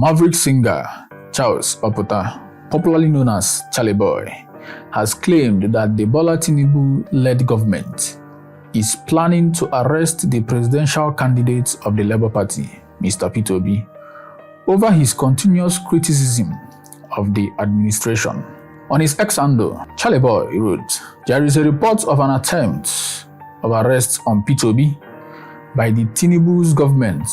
Maverick singer Charles Oputa, popularly known as Charly Boy, has claimed that the Bola Tinubu-led government is planning to arrest the presidential candidate of the Labour Party, Mr. Peter Obi, over his continuous criticism of the administration. On his X handle, Charly Boy wrote, "There is a report of an attempt of arrest on Peter Obi by the Tinubu's government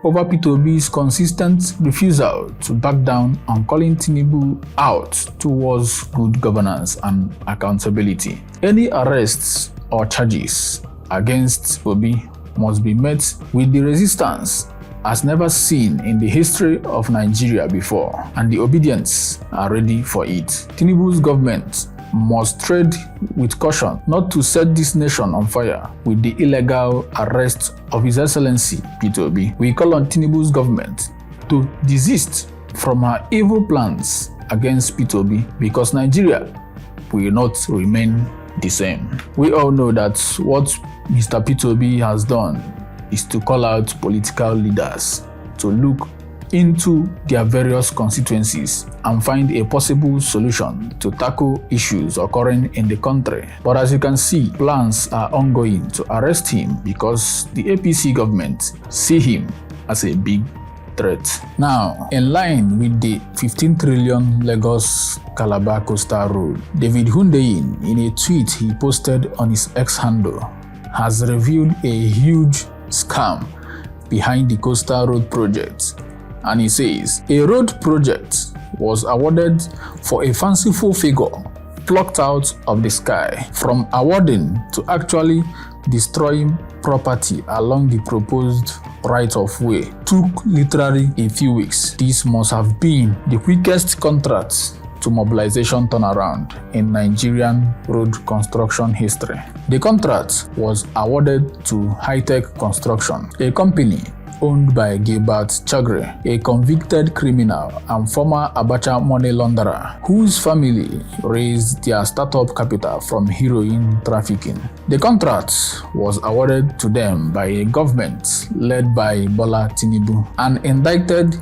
over Peter Obi's consistent refusal to back down on calling Tinubu out towards good governance and accountability. Any arrests or charges against Obi must be met with the resistance as never seen in the history of Nigeria before, and the Obedients are ready for it. Tinubu's government must tread with caution not to set this nation on fire with the illegal arrest of His Excellency Peter Obi. We call on Tinubu's government to desist from her evil plans against Peter Obi because Nigeria will not remain the same." We all know that what Mr. Peter Obi has done is to call out political leaders to look into their various constituencies and find a possible solution to tackle issues occurring in the country. But as you can see, plans are ongoing to arrest him because the APC government see him as a big threat. Now, in line with the 15 trillion Lagos-Calabar coastal road, David Hundeyin, in a tweet he posted on his X handle, has revealed a huge scam behind the coastal road project. And he says, a road project was awarded for a fanciful figure plucked out of the sky. From awarding to actually destroying property along the proposed right-of-way took literally a few weeks. This must have been the quickest contract to mobilization turnaround in Nigerian road construction history. The contract was awarded to High-Tech Construction, a company owned by Gilbert Chagre, a convicted criminal and former Abacha money launderer, whose family raised their startup capital from heroin trafficking. The contract was awarded to them by a government led by Bola Tinubu, an indicted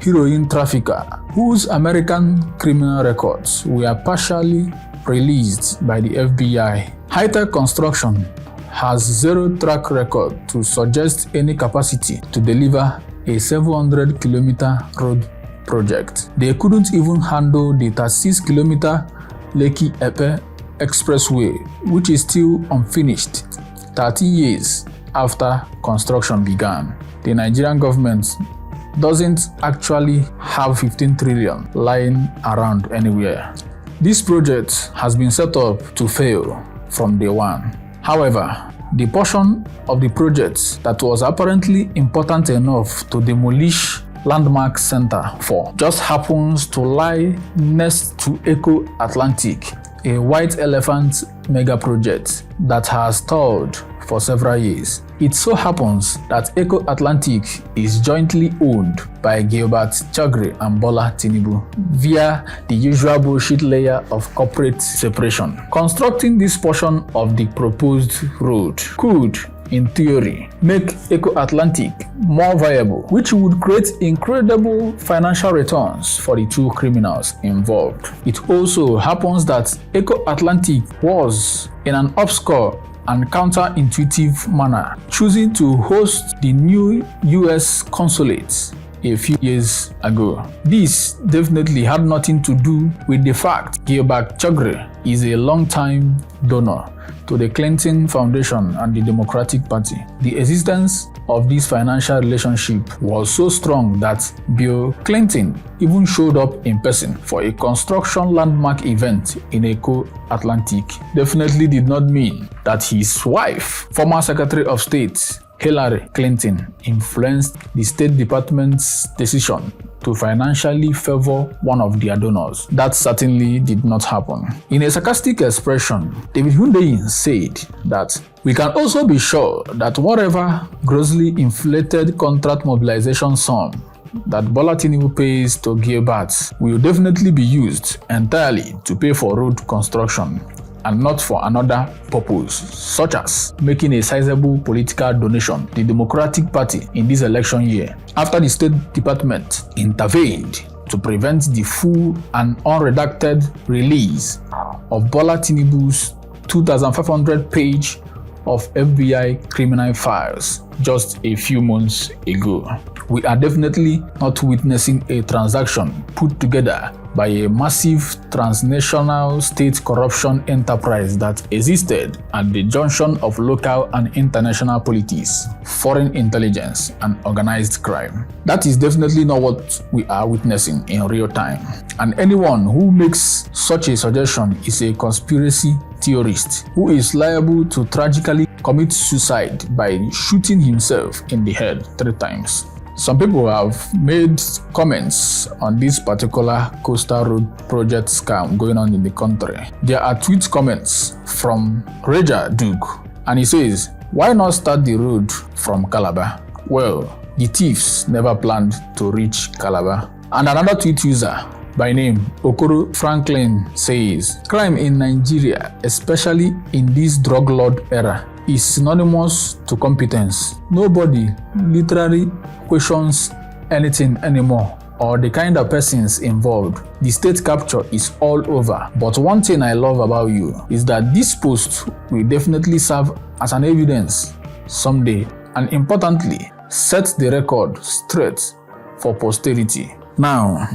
heroin trafficker whose American criminal records were partially released by the FBI. High-Tech Construction has zero track record to suggest any capacity to deliver a 700-kilometer road project. They couldn't even handle the 36-kilometer Lekki-Epe expressway, which is still unfinished 30 years after construction began. The Nigerian government doesn't actually have 15 trillion lying around anywhere. This project has been set up to fail from day one. However, the portion of the project that was apparently important enough to demolish Landmark Center for just happens to lie next to Eco Atlantic, a white elephant mega project that has stalled for several years. It so happens that Eco Atlantic is jointly owned by Gilbert Chagre and Bola Tinubu via the usual bullshit layer of corporate separation. Constructing this portion of the proposed road could, in theory, make Eco Atlantic more viable, which would create incredible financial returns for the two criminals involved. It also happens that Eco Atlantic was, in an obscure and counterintuitive manner, choosing to host the new US consulate a few years ago. This definitely had nothing to do with the fact Gilbert Chagre is a long-time donor to the Clinton Foundation and the Democratic Party. The existence of this financial relationship was so strong that Bill Clinton even showed up in person for a construction landmark event in Eco Atlantic. Definitely did not mean that his wife, former Secretary of State Hillary Clinton, influenced the State Department's decision to financially favor one of their donors. That certainly did not happen. In a sarcastic expression, David Hundeyin said that we can also be sure that whatever grossly inflated contract mobilization sum that Bola Tinubu pays to Gilbert will definitely be used entirely to pay for road construction and not for another purpose, such as making a sizable political donation to the Democratic Party in this election year, after the State Department intervened to prevent the full and unredacted release of Bola Tinubu's 2,500-page of FBI criminal files just a few months ago. We are definitely not witnessing a transaction put together by a massive transnational state corruption enterprise that existed at the junction of local and international politics, foreign intelligence, and organized crime. That is definitely not what we are witnessing in real time. And anyone who makes such a suggestion is a conspiracy theorist who is liable to tragically commit suicide by shooting himself in the head 3 times. Some people have made comments on this particular coastal road project scam going on in the country. There are tweet comments from Reja Duke, and he says, "Why not start the road from Calabar? Well, the thieves never planned to reach Calabar." And another tweet user by name Okoro Franklin says, "Crime in Nigeria, especially in this drug lord era, is synonymous to competence. Nobody literally questions anything anymore or the kind of persons involved. The state capture is all over. But one thing I love about you is that this post will definitely serve as an evidence someday, and importantly, set the record straight for posterity." Now,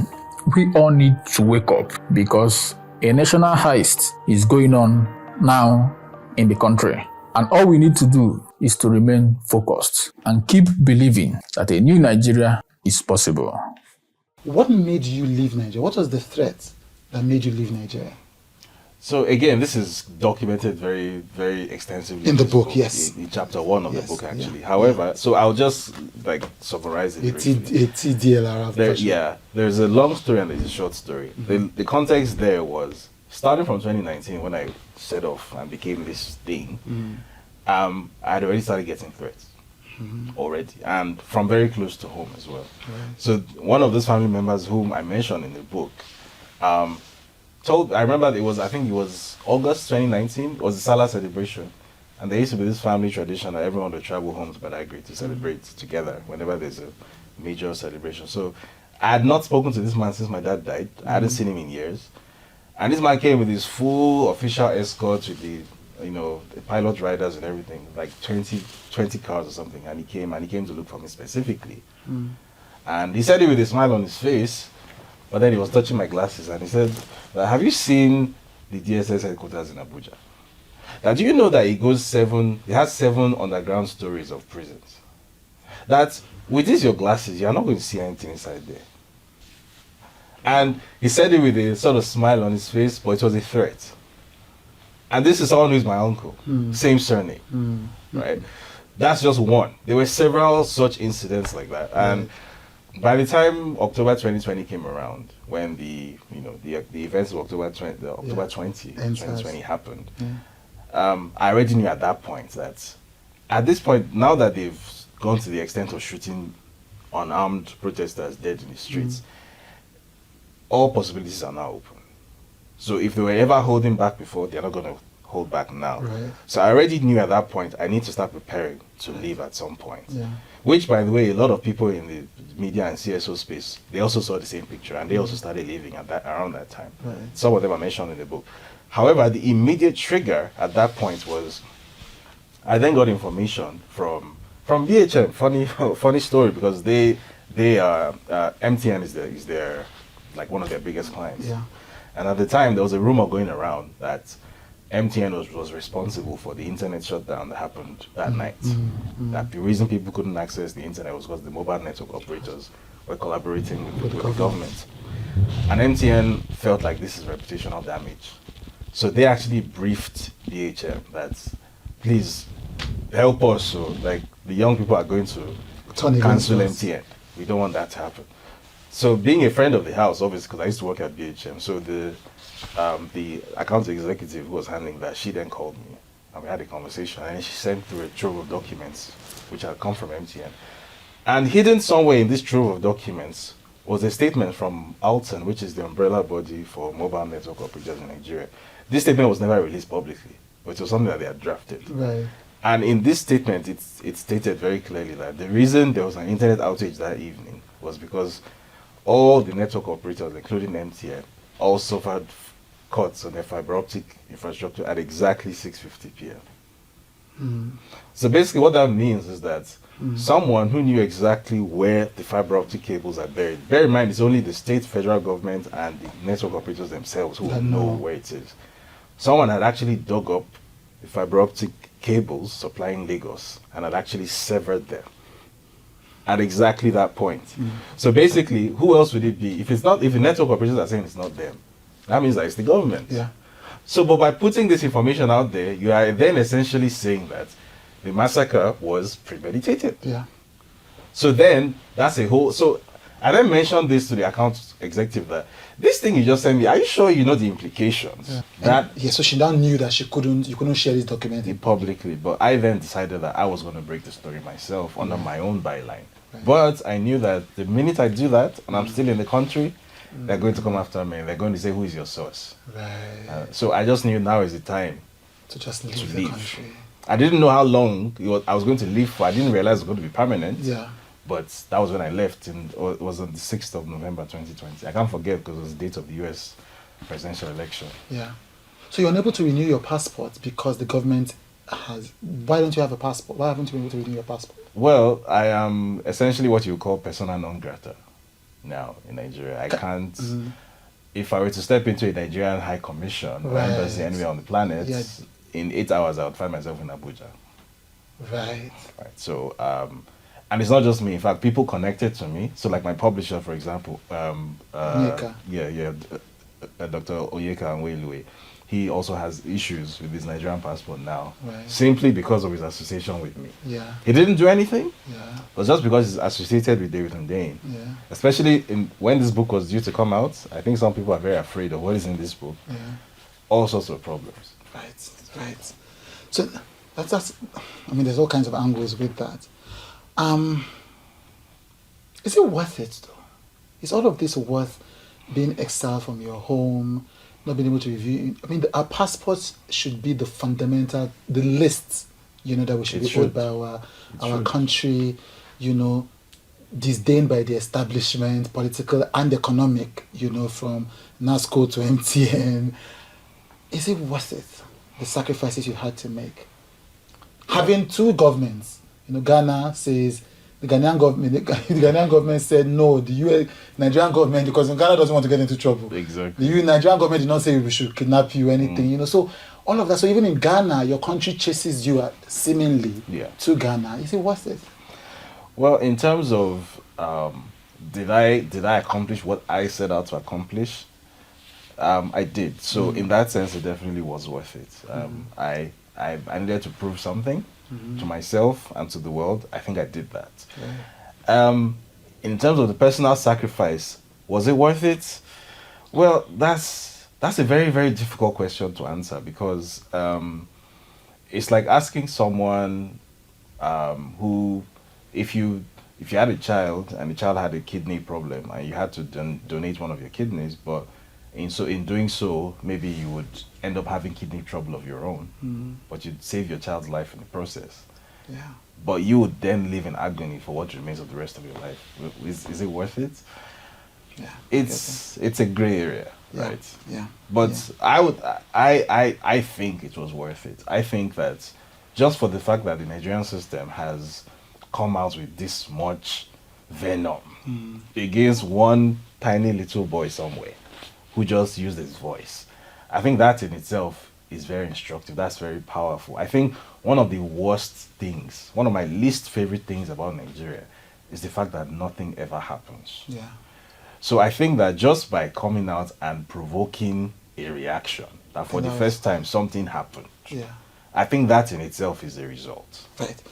we all need to wake up because a national heist is going on now in the country. And all we need to do is to remain focused and keep believing that a new Nigeria is possible. What made you leave Nigeria? What was the threat that made you leave Nigeria? So again, this is documented very, very extensively in the book, yes. In chapter 1 of the book, actually. Yeah. However, so I'll just summarize it. A TDLR. There's a long story and there's a short story. Mm-hmm. The context there was starting from 2019 when I set off and became this thing. I had already started getting threats already, and from very close to home as well. Right. So one of those family members whom I mentioned in the book I remember I think it was August 2019, it was the Salah celebration. And there used to be this family tradition that everyone would travel home to Badagry to celebrate together whenever there's a major celebration. So I had not spoken to this man since my dad died. I hadn't seen him in years. And this man came with his full official escort with the pilot riders and everything, like 20 cars or something. And he came to look for me specifically. And he said it with a smile on his face, but then he was touching my glasses and he said, "Have you seen the DSS headquarters in Abuja? Now, do you know that it has 7 underground stories of prisons? That with these your glasses, you're not going to see anything inside there." And he said it with a sort of smile on his face, but it was a threat. And this is someone who is my uncle, same surname, right? That's just one. There were several such incidents like that. And by the time October 2020 came around, when the events of October 2020 happened, I already knew at that point that at this point, now that they've gone to the extent of shooting unarmed protesters dead in the streets, all possibilities are now open. So if they were ever holding back before, they're not going to hold back now. Right. So I already knew at that point I need to start preparing to leave at some point. Yeah. Which, by the way, a lot of people in the media and CSO space, they also saw the same picture and they also started leaving around that time. Right. Some of them are mentioned in the book. However, the immediate trigger at that point was I then got information from BHM. Funny story, because they are MTN is their like one of their biggest clients. Yeah. And at the time, there was a rumor going around that MTN was responsible for the internet shutdown that happened that night. That the reason people couldn't access the internet was because the mobile network operators were collaborating with the government. And MTN felt like this is reputational damage. So they actually briefed BHM that, please help us. So like the young people are going to cancel MTN. We don't want that to happen. So being a friend of the house, obviously, because I used to work at BHM, so the account executive who was handling that, she then called me and we had a conversation, and she sent through a trove of documents which had come from MTN. And hidden somewhere in this trove of documents was a statement from Alton, which is the umbrella body for mobile network operators in Nigeria. This statement was never released publicly, but it was something that they had drafted. Right. And in this statement, it stated very clearly that the reason there was an internet outage that evening was because all the network operators, including MTN, all suffered cuts on their fiber optic infrastructure at exactly 6:50 p.m. So basically what that means is that someone who knew exactly where the fiber optic cables are buried, bear in mind it's only the state, federal government and the network operators themselves who will know where it is. Someone had actually dug up the fiber optic cables supplying Lagos and had actually severed them at exactly that point. So basically, who else would it be? If the network operators are saying it's not them, that means that it's the government. Yeah. So, but by putting this information out there, you are then essentially saying that the massacre was premeditated. Yeah. So then, that's a whole... So, I then mentioned this to the account executive that this thing you just sent me, are you sure you know the implications? Yeah. That So she now knew that you couldn't share this document publicly, but I then decided that I was going to break the story myself under my own byline. But I knew that the minute I do that, and I'm still in the country, they're going to come after me. They're going to say, who is your source? Right. So I just knew now is the time To just to leave the leave. country. I didn't know how long I was going to leave for. I didn't realize it was going to be permanent. Yeah. But that was when I left, and it was on the 6th of November 2020. I can't forget because it was the date of the US presidential election. Yeah. So you're unable to renew your passport because the government has... Why don't you have a passport? Why haven't you been able to renew your passport? Well, I am essentially what you would call persona non grata now in Nigeria. I can't... If I were to step into a Nigerian High Commission or embassy anywhere on the planet, in 8 hours I would find myself in Abuja. Right. Right. So, and it's not just me. In fact, people connected to me. So, like my publisher, for example, Onyeka. Dr. Onyeka Anwelue, he also has issues with his Nigerian passport now, Right. simply because of his association with me. Yeah. He didn't do anything, Yeah. but just because he's associated with David Hundeyin. Yeah. Especially when this book was due to come out, I think some people are very afraid of what is in this book. Yeah. All sorts of problems. Right. Right. So that's. I mean, there's all kinds of angles with that. Is it worth it though? Is all of this worth being exiled from your home, not being able to review? I mean, our passports should be the fundamental, the list, that we should be owed by our country, disdained by the establishment, political and economic, from NASCO to MTN. Is it worth it, the sacrifices you had to make? Having two governments, Ghana says, the Ghanaian government said no, the Nigerian government, because Ghana doesn't want to get into trouble. Exactly. The Nigerian government did not say we should kidnap you or anything, so all of that. So even in Ghana, your country chases you seemingly to Ghana. Is it worth it? Well, in terms of did I accomplish what I set out to accomplish? I did. So in that sense, it definitely was worth it. I needed to prove something to myself and to the world. I think I did that. In terms of the personal sacrifice, was it worth it? Well, that's a very, very difficult question to answer, because it's like asking someone who, if you had a child and the child had a kidney problem and you had to donate one of your kidneys, but in doing so, maybe you would end up having kidney trouble of your own, but you'd save your child's life in the process. Yeah. But you would then live in agony for what remains of the rest of your life. Is it worth it? Yeah. It's a gray area, right? Yeah. But I think it was worth it. I think that just for the fact that the Nigerian system has come out with this much venom against one tiny little boy somewhere who just used his voice, I think that in itself is very instructive. That's very powerful. I think one of the worst things, one of my least favorite things about Nigeria is the fact that nothing ever happens. Yeah. So I think that just by coming out and provoking a reaction, that for the first time something happened, Yeah. I think that in itself is a result. Right.